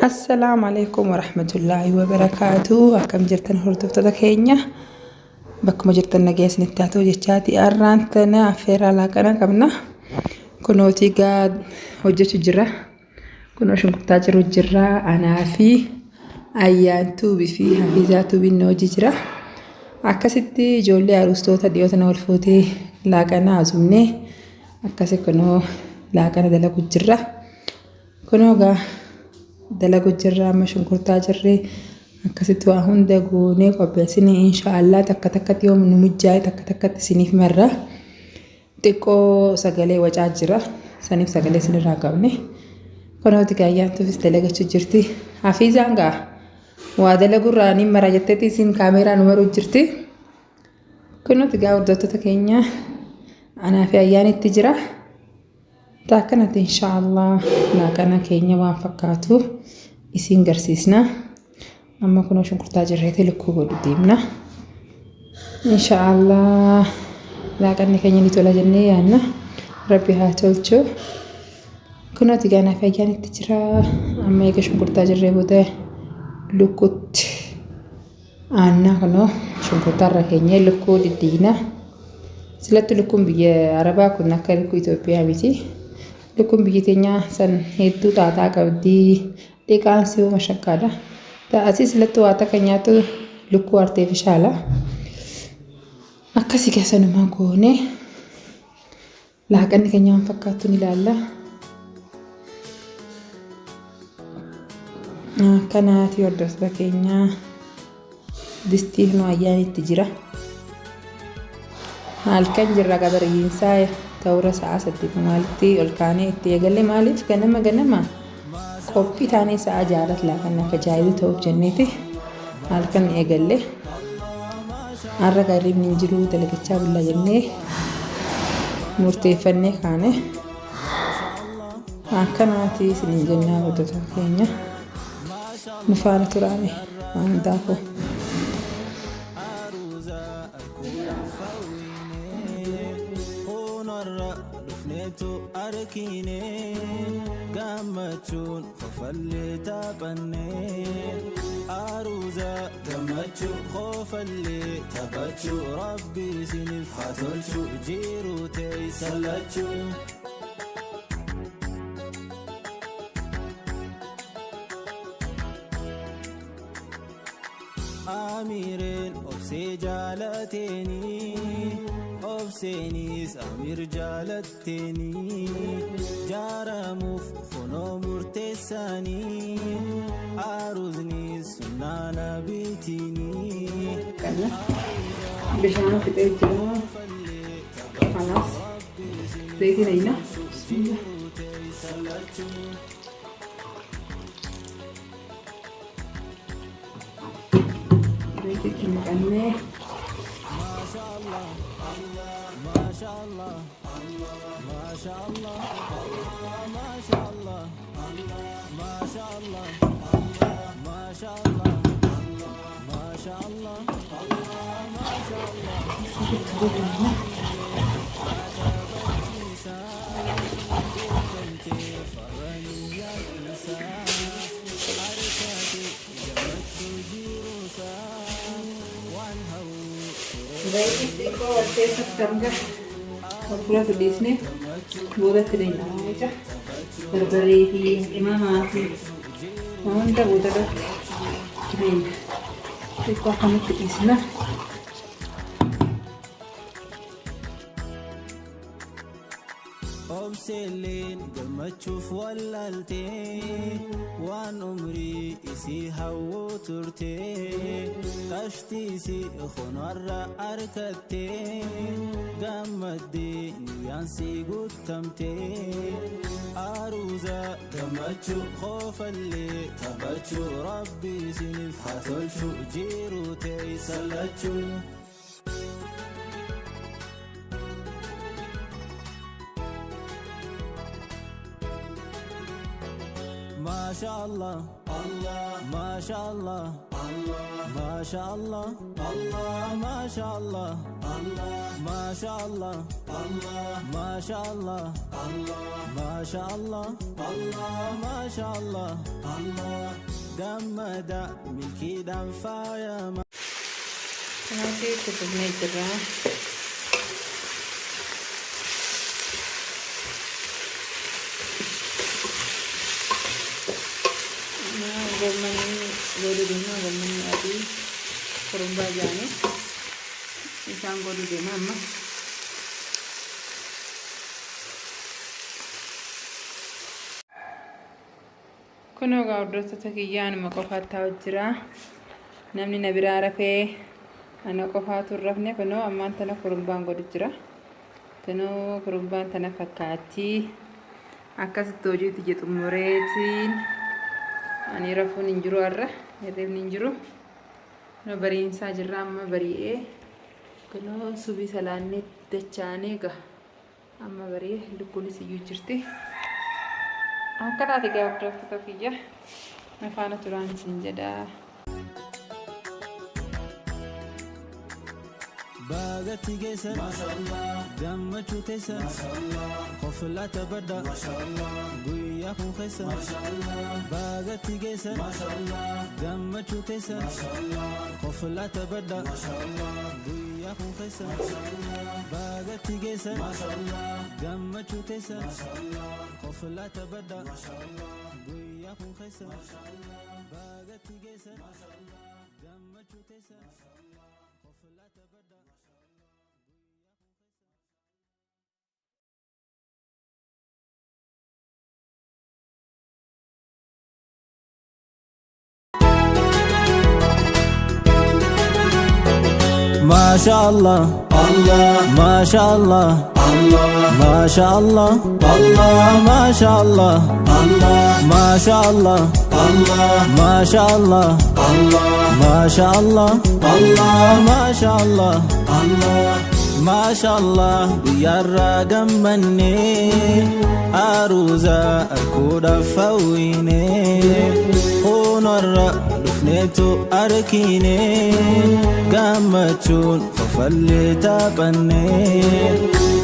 السلام عليكم ورحمة الله وبركاته. أكم جرتن هردوفتة كينيا بكم جرتن نجيس نتاتو جتشاتي أرانتنا أفيرا لاكنا كمنا كنوتي قاد هجة جرة كنوشن كتاجر جرة أنا في أيانتو بفي حفيزاتو بالنوجي جرة أكستي جولي أرستوتا ديوتنا والفوتي لاكنا أزمني أكسي كنو لاكنا دلقو جرة كنوغا dalagu jirra amma shunkurtaa jirree akkasitti waa hunda goonee qopheessinee inshaallah takka takkatti yoom nu mujjaa'e takka takkatti isiniif marra xiqqoo sagalee wacaa jira saniif sagalee isinirraa qabne kunooti gaayyaantuufis dalagachuu jirti hafiizaan gaa waa dalagurraa ni mara jetteeti isin kaameeraa nu maruu jirti kunooti gaa hordoftoota keenya anaa fi ayyaanitti jira taakanatti inshaallah laaqana keenya waan fakkaatu isin garsiisna amma kunoo shunkurtaa jirreeti lukkuu godhu deemna inshaallah laaqanni keenya ni tola jennee yaanna rabbi haa tolchu kunooti gaanaa fi ayyaanitti jira amma eega shunkurtaa jirree booda lukkuutti aanna kunoo shunkurtaarra keenya lukkuu diddiina silatti lukkuun biyya arabaa kun akka lukkuu Itoophiyaa miti lukkuun biyya teenya san hedduu taataa qabdi dhiqaan si'oo mashakkaadha ta'asis silatti waa takka nyaatu lukkuu arteefishaala akkasii keessanumaa goone laaqanni keenya waan fakkaattu ni ilaalla kanaati hordoftoota keenya distii nu ayyaanitti jira halkan jirra gabariyyiinsaa ta'ura sa'a 8 maalitti ol kaanee itti eegalle maaliif ganama qophii taanee sa'a 6 laaqanna akka jaayilu ta'uuf jenneeti halkan eegalle har'a gariin hin jiru dalagachaa bulla jennee murteeffannee kaane akkanaati isiniin jennaa hordoftoota keenya nu faana turaame waan taafoo arkine gammachuun qofallee taphannee aruuza gammachuu qofallee taphachuu rabbi isiniif haa tolchu jiruu teessan lachuu amireen obsee jaalateenii obseenis amir jaalatteenii jaaramuuf kunoo murteessanii aruuznis sunnaa nabiitiinii bishaan fixee jira kanaas zaytiin ayina zaytiin maqannee ما شاء الله ما شاء الله ما شاء الله ما شاء الله ما شاء الله ما شاء الله ما شاء الله Baik, itu saya setengah pulang ke Disney, boleh tidak aja. Berberi di mana sih? Mana boleh dah. Ini, itu kami ke Disney. obseleen gammachuuf wallaaltee waan umrii isii hawwuu turtee qashtiisi khonarra arkattee gammaddee niyyaansi guutamtee aruuza gammachuu qofallee taphachuu rabbi isiniif haa tolchu jiruu teessan lachuu ما شاء الله الله ما شاء الله الله ما شاء الله الله ما شاء الله الله ما شاء الله الله ما شاء الله الله ما شاء الله الله ما شاء الله الله جمد ملكي دنفايا Nanti tutupnya jerah. Nah, gaman godu dina gaman adi kurumba jani. Isang godu dina amma. Kuno gaudota kiyyan makofatta wajjira. Namni na biraa rafee ana qofaatu rafne kuno ammaan tana kurumbaan godu jira. Kuno kurumbaan tana fakkaatti akkasitti hojiitti jedhumureetiin ani rafuun hin jiru har'a hirribni hin jiru. Kuno bariinsaa jirra amma bari'ee kuno subii salaannee dachaanee gaha amma bari'ee lukkuunis iyyuu jirti. Akka taate gaa hordoftoota kiyya na faana turaan isin jedha. باغتي جيسن ما شاء الله جمتشو تيسن ما شاء الله خفلا تبدا ما شاء الله قوياكم خيسن ما شاء الله باغتي جيسن ما شاء الله جمتشو تيسن ما شاء الله خفلا تبدا ما شاء الله قوياكم خيسن ما شاء الله باغتي جيسن ما شاء الله جمتشو تيسن ما شاء الله خفلا تبدا ما شاء الله قوياكم خيسن ما شاء الله باغتي جيسن ما شاء الله جمتشو تيسن ما شاء الله خفلا تبدا ما شاء الله الله ما شاء الله الله ما شاء الله الله ما شاء الله الله ما شاء الله الله ما شاء الله الله ما شاء الله الله ما شاء الله الله ما شاء الله يا الرقم مني أروزا أكود فويني خونر لفنيتو أركيني قامتشون خفلي تابني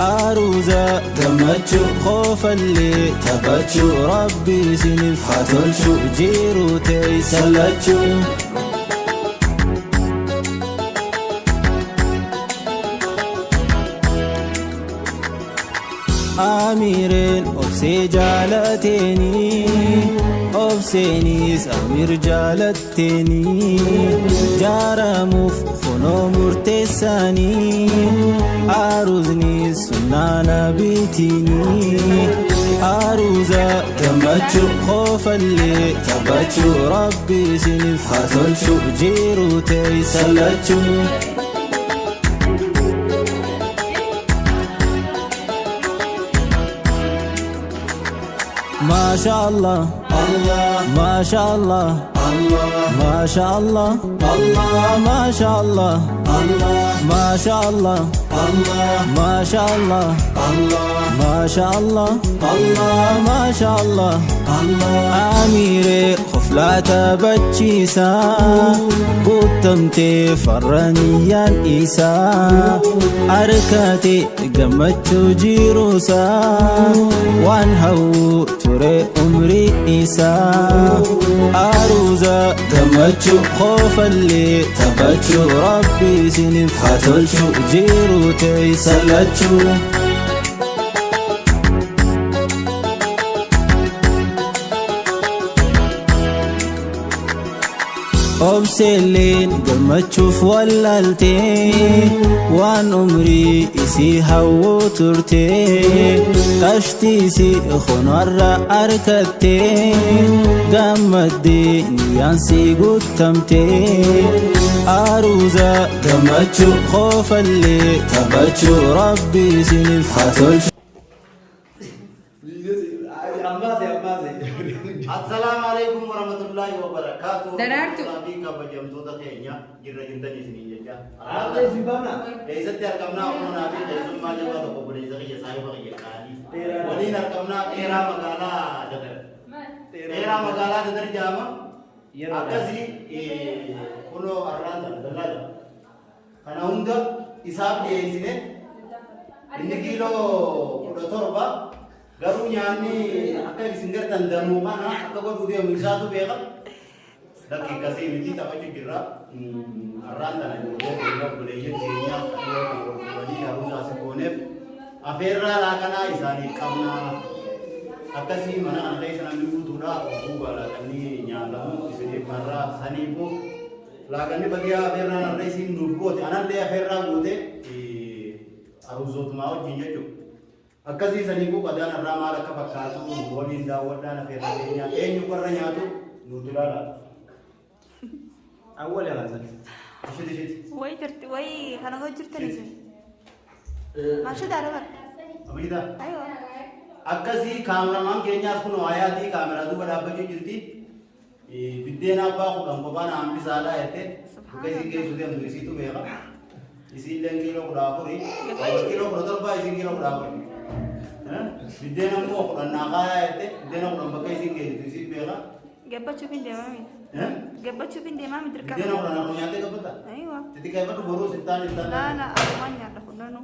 أروزا قامتشو خفلي تابتشو ربي سنف خاتلشو جيرو تيسلتشو أميرين أبسي جالتيني أبسينيس أمير جالتيني جارموف خنو مرتساني أروزني سنانا بيتيني أروزا تمتشو خوف اللي تبتشو ربي سنف خاتلشو جيرو تيسلتشو ما شاء الله الله ما شاء الله الله ما شاء الله الله ما شاء الله الله ما شاء الله الله ما شاء الله الله ما شاء الله الله ما شاء الله الله أميري خفلات بتشيسا قدمتي فرنيان إيسا أركاتي قمتشو جيروسا وانهو تري أمري إيسا أروزا قمتشو خوف اللي تبتشو ربي سنف خاتلشو جيرو تيسلتشو أبسلين قمتشوف ولالتي وان أمري إسي هاو ترتي قشتيسي خنور أركتي قمت دي نيانسي قدتمتي أروزا قمتشو خوف اللي تبتشو ربي سنف خاتلشو السلام عليكم ورحمة الله وبركاته. Daraartu. Tapi kabajamtoota keenya jirra jirtanii isinii jecha. Aadaa isin baafna. Keessatti argamnaa humnaa fi keessummaa jabaa tokko buleessa kiyya saayiba kiyya qaanii. Waliin argamnaa dheeraa magaalaa Dagar. dheeraa magaalaa dadar jaama akkasii kunoo arraan sana dalaala kana hunda isaaf dhiyeessine inni kiiloo 17 garuu nyaanni akka isin gartan danuu kana akka godhu deemu isaatu beeka lakki kasii miti taphachuu jirra arraan sana buleeyyan keenya walii haruusaa si gooneef afeerraa laakanaa isaanii qabnaa akkasii mana kana keessa namni guutuudha oguu laaqanii nyaatamu isiniif marraa saniifu laakanni bagiyaa afeerraa narra isin nuuf goote anallee afeerraa goote haruusootumaa wajjin jechuudha. Akkasii saniifu qadaan irraa maal akka fakkaatu waliin daawwadhaan afeerraa keenya eenyu warra nyaatu nuti ilaala. Awwal yaasan. Way jirti way kana hojjetanii jiru. Maasha daara Amida. Aywa. Akkasii kaameramaan keenyaas kun hayaatii kaameraa duuba dhaabbachuu jirti. Biddeen abbaa kudhan kophaan hambisaadhaa jettee akka isin geessu deemtu isiitu beeka. Isin kiiloo 14 kiiloo 17 isin kiiloo 14. Biddeen ammoo kudhan naaqaa jettee biddeen kudhan bakka isin geessu isin beeka. Gabbachuuf hin deemami. Gabbachuuf hin deemami dirqama. Biddeen kudhan akkuma nyaattee gabbata. Aywa. Xixiqqeeffatu boruu sittaan ittaan. Laala akkuma nyaata kudhanu.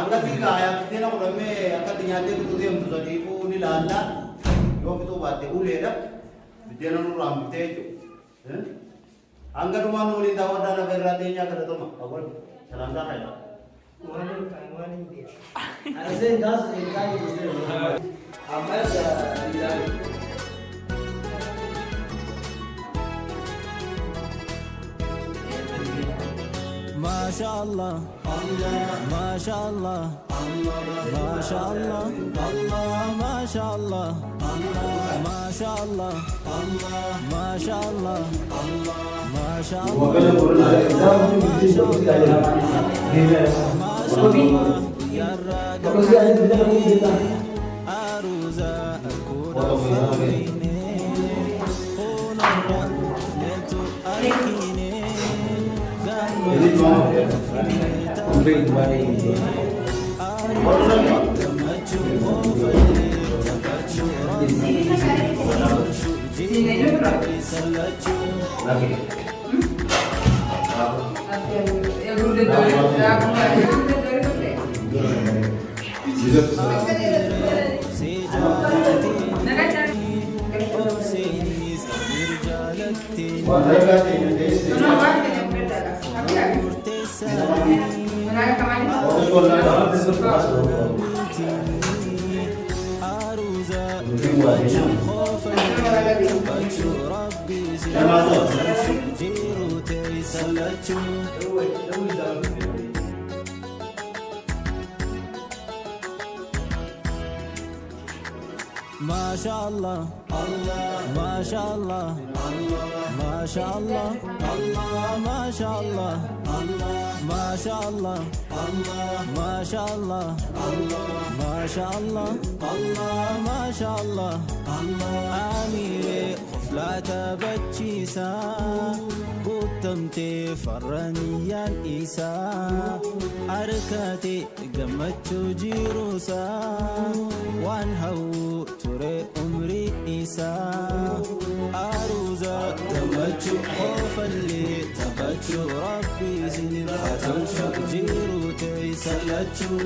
Akkasii kaayaa biddeen kudhamee akkatti nyaattee bituu deemtu sadiifuu ni laallaa yoo bituu baatte uleedha biddeen nurraa murtee jechuudha. Hanga dhumaan waliin daawwadhaan afeerraa teenyaa kadhatama. Awwal salaamtaa fayyada. ما شاء الله ما شاء الله ما شاء الله ما شاء الله ما شاء الله ما شاء الله ما شاء الله يا الراجل أروزا أكون فايني خون الرب نتو أركيني ما شاء الله ما شاء الله ما شاء الله ما شاء الله ما شاء الله ما شاء الله ما شاء الله ما شاء الله أميري خفلة بتشيسا قدمتي فرنيان إيسا أركاتي قمتشو جيروسا وانهو تري أمري إيسا أروزا قمتشو خوف اللي تبتشو ربي سنين فتنشو جيرو تيسلتشو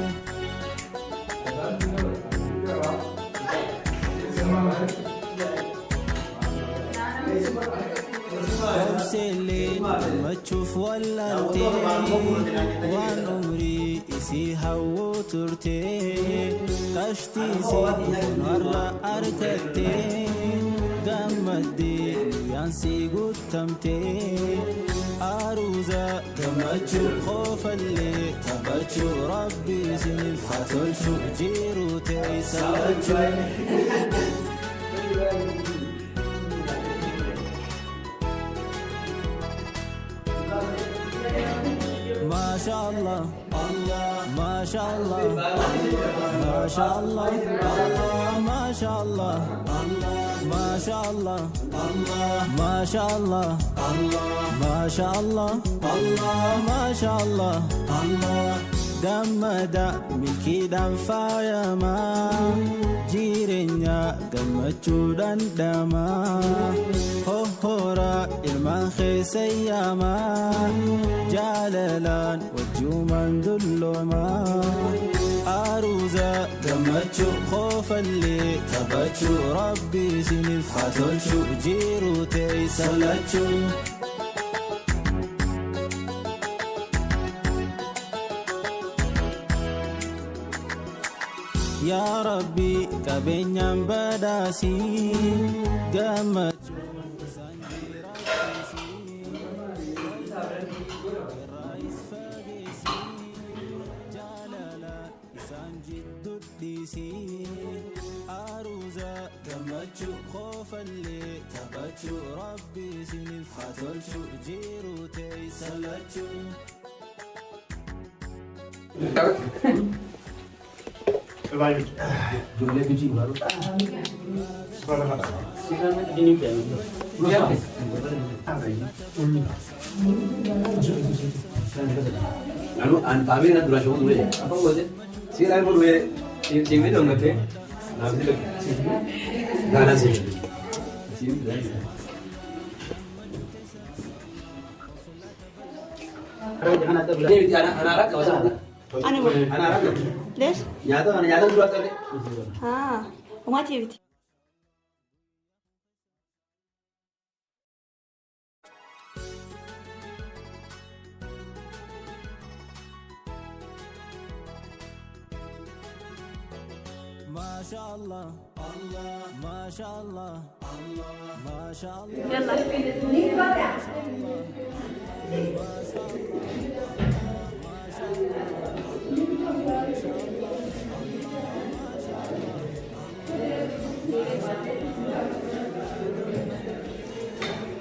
أبسلين ما تشوف ولا انتي وان عمري اسي هو ترتي قشتي سيدي مرة أرتكتي دم الدين ينسي قدتمتي أروزا تمتشو خوف اللي تبتشو ربي سنين فتلشو جيرو تيسلتشو ما شاء الله ما شاء الله ما شاء الله ما شاء الله ما شاء الله ما شاء الله ما شاء الله ما شاء الله جمدا ملكي دم فايما jireenya gammachuudhaan dhama hohora ilmaan keessa yaama jaalalaan wajjumaan dullooma aruuza gammachuu qoofallee taphachuu rabbi isiniif haa tolchu jiruu teessan lachuu. Ya Rabbi kabeenyaan badhaasii gammachuu isaan jiraachisii irraayis fageessii jaalalaan isaan jidduu dhiisii aruuza gammachuu qoofallee taphachuu rabbi isiniif haa tolchu jiruu teessan lachuu. Lalu kami nak dulu show dulu ya. Apa boleh? Siapa yang boleh? Cewek dong nggak teh? Nanti lagi. Nggak ada sih. Ini anak-anak kau sama? أنا ما Anak-anak. ليش؟ Nyata dulu kali. وما تبي ما شاء الله الله ما شاء الله الله ما شاء الله. يلا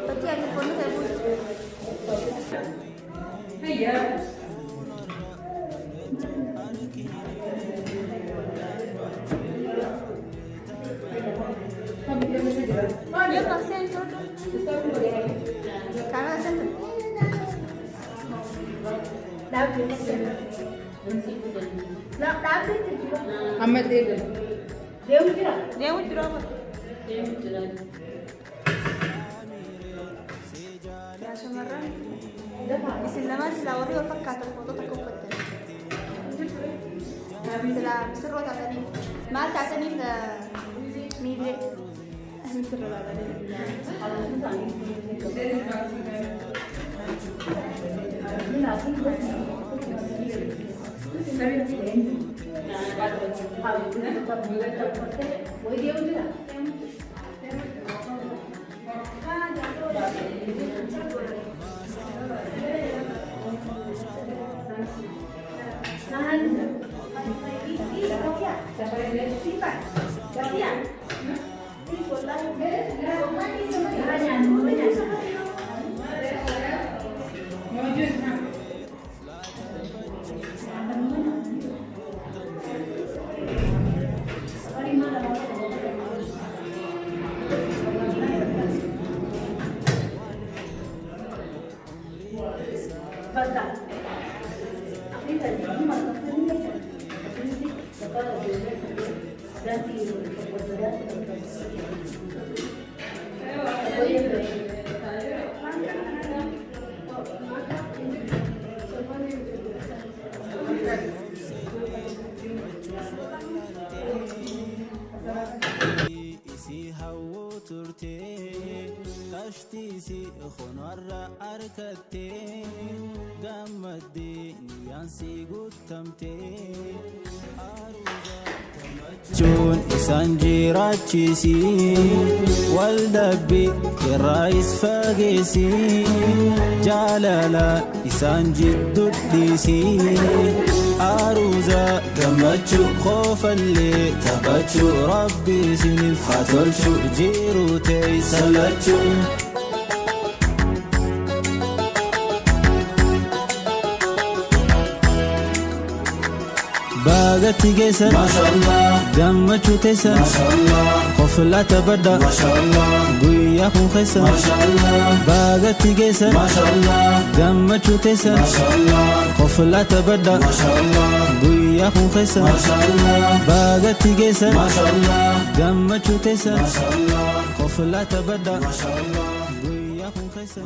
Berarti ada phone saya pun. يلا سنتر. كان سنتر. محمد ايه ليه والدراما؟ يا شمران بسلامات سلاوري وفكات الخطوط كفتة سلا مسرو تعتني ما تعتني ميزة مسرو Tashtiisi khonarra arkate gammadde niyaansi guutamte Jun isaan jiraachisi wal dabbi irraayis fageessi jaalala isaan jidduu dhiisi aruuza gammachuu qoofallee taphachuu rabbi isiniif haa tolchu jiruu teessan lachuu. باغتي جيسن ما شاء الله قمتشو تيسن ما شاء الله قفلة تبدا ما شاء الله قويا خو خيسن ما شاء الله باغتي جيسن ما شاء الله قمتشو تيسن ما شاء الله قفلة تبدا ما شاء الله قويا guyyaa kun keessa baagatti geessa gammachuu teessa qoflaata badda guyyaa kun keessa